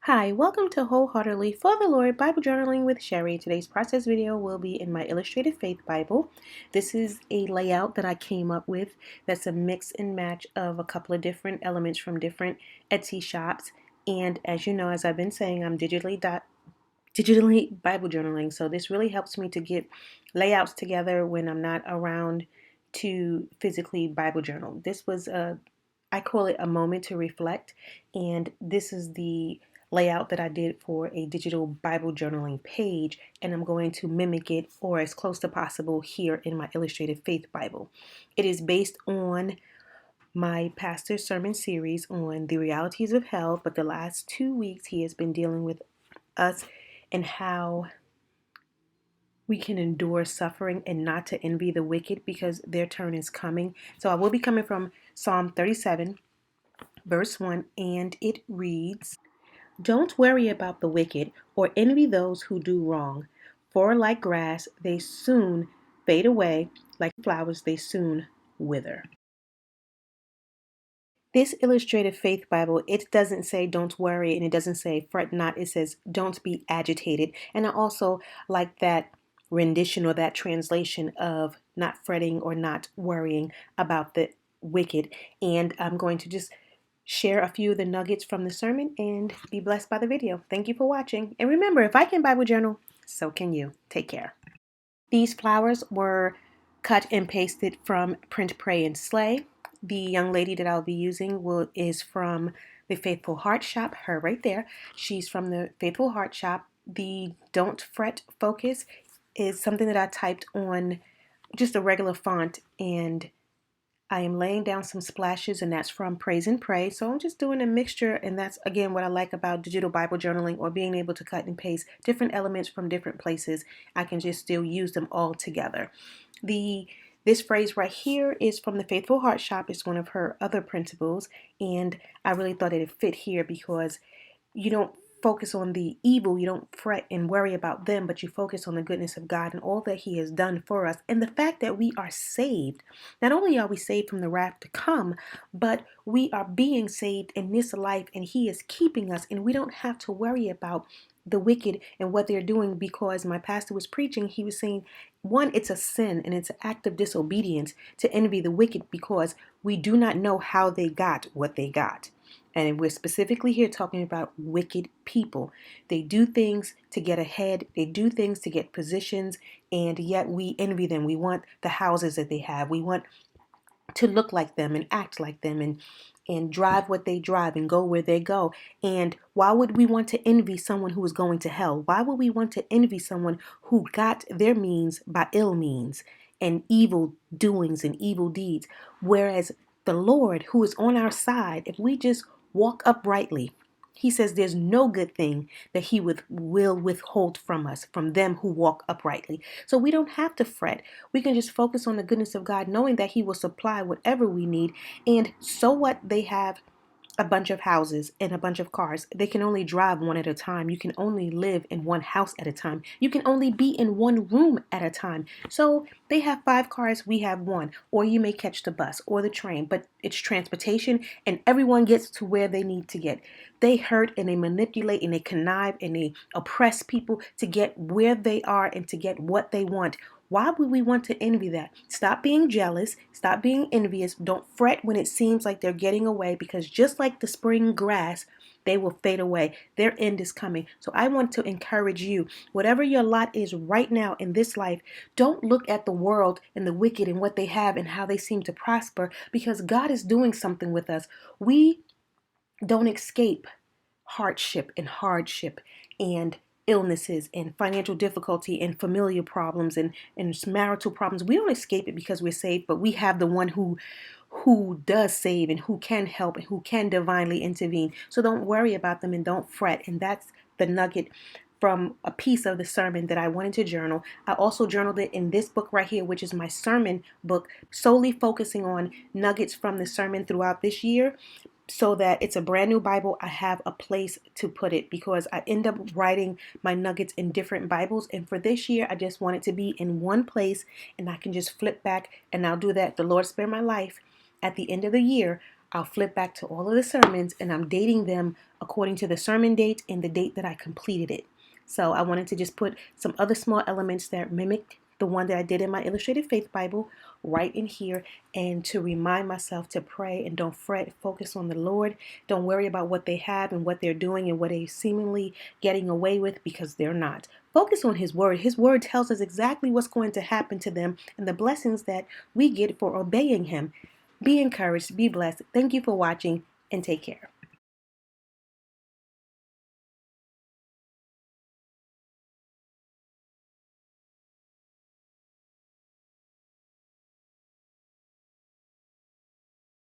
Hi, welcome to Wholeheartedly for the Lord Bible Journaling with Sherry. Today's process video will be in my Illustrated Faith Bible. This is a layout that I came up with that's a mix and match of a couple of different elements from different Etsy shops. And as you know, as I've been saying, I'm digitally Bible journaling. So this really helps me to get layouts together when I'm not around to physically Bible journal. This was I call it a moment to reflect, and this is the layout that I did for a digital Bible journaling page, and I'm going to mimic it or as close to possible here in my Illustrated Faith Bible. It is based on my pastor's sermon series on the realities of hell, but the last 2 weeks he has been dealing with us and how we can endure suffering and not to envy the wicked because their turn is coming. So I will be coming from Psalm 37, verse 1, and it reads, "Don't worry about the wicked or envy those who do wrong, for like grass they soon fade away, like flowers they soon wither." This Illustrated Faith Bible, it doesn't say don't worry and it doesn't say fret not. It says don't be agitated. And I also like that rendition or that translation of not fretting or not worrying about the wicked. And I'm going to just share a few of the nuggets from the sermon and be blessed by the video. Thank you for watching. And remember, if I can Bible journal, so can you. Take care. These flowers were cut and pasted from Print, Pray, and Slay. The young lady that I'll be using is from the Faithful Heart Shop, her right there. She's from the Faithful Heart Shop. The Don't Fret focus is something that I typed on just a regular font, and I am laying down some splashes, and that's from Praise and Pray. So I'm just doing a mixture, and that's again what I like about digital Bible journaling or being able to cut and paste different elements from different places. I can just still use them all together. This phrase right here is from the Faithful Heart Shop. It's one of her other principles, and I really thought it fit here because you don't focus on the evil, you don't fret and worry about them, but you focus on the goodness of God and all that He has done for us, and the fact that we are saved. Not only are we saved from the wrath to come, but we are being saved in this life, and He is keeping us, and we don't have to worry about the wicked and what they're doing, because my pastor was preaching. He was saying, one, it's a sin and it's an act of disobedience to envy the wicked because we do not know how they got what they got. And we're specifically here talking about wicked people. They do things to get ahead. They do things to get positions, and yet we envy them. We want the houses that they have. We want to look like them and act like them and drive what they drive and go where they go. And why would we want to envy someone who is going to hell? Why would we want to envy someone who got their means by ill means and evil doings and evil deeds? Whereas the Lord, who is on our side, if we just walk uprightly, He says there's no good thing that He will withhold from us, from them who walk uprightly. So we don't have to fret. We can just focus on the goodness of God, knowing that He will supply whatever we need. And so what? They have a bunch of houses and a bunch of cars. They can only drive one at a time. You can only live in one house at a time. You can only be in one room at a time. So they have 5 cars, we have one. Or you may catch the bus or the train, but it's transportation and everyone gets to where they need to get. They hurt and they manipulate and they connive and they oppress people to get where they are and to get what they want. Why would we want to envy that? Stop being jealous. Stop being envious. Don't fret when it seems like they're getting away, because just like the spring grass, they will fade away. Their end is coming. So I want to encourage you, whatever your lot is right now in this life, don't look at the world and the wicked and what they have and how they seem to prosper, because God is doing something with us. We don't escape hardship and illnesses and financial difficulty and familial problems and marital problems. We don't escape it because we're saved, but we have the one who does save and who can help and who can divinely intervene. So don't worry about them and don't fret. And that's the nugget from a piece of the sermon that I wanted to journal. I also journaled it in this book right here, which is my sermon book, solely focusing on nuggets from the sermon throughout this year, so that it's a brand new Bible. I have a place to put it because I end up writing my nuggets in different Bibles. And for this year, I just want it to be in one place and I can just flip back, and I'll do that. The Lord spare my life. At the end of the year, I'll flip back to all of the sermons and I'm dating them according to the sermon date and the date that I completed it. So I wanted to just put some other small elements that mimic the one that I did in my Illustrated Faith Bible right in here, and to remind myself to pray and don't fret, focus on the Lord. Don't worry about what they have and what they're doing and what they're seemingly getting away with, because they're not. Focus on His Word. His Word tells us exactly what's going to happen to them and the blessings that we get for obeying Him. Be encouraged, be blessed. Thank you for watching, and take care.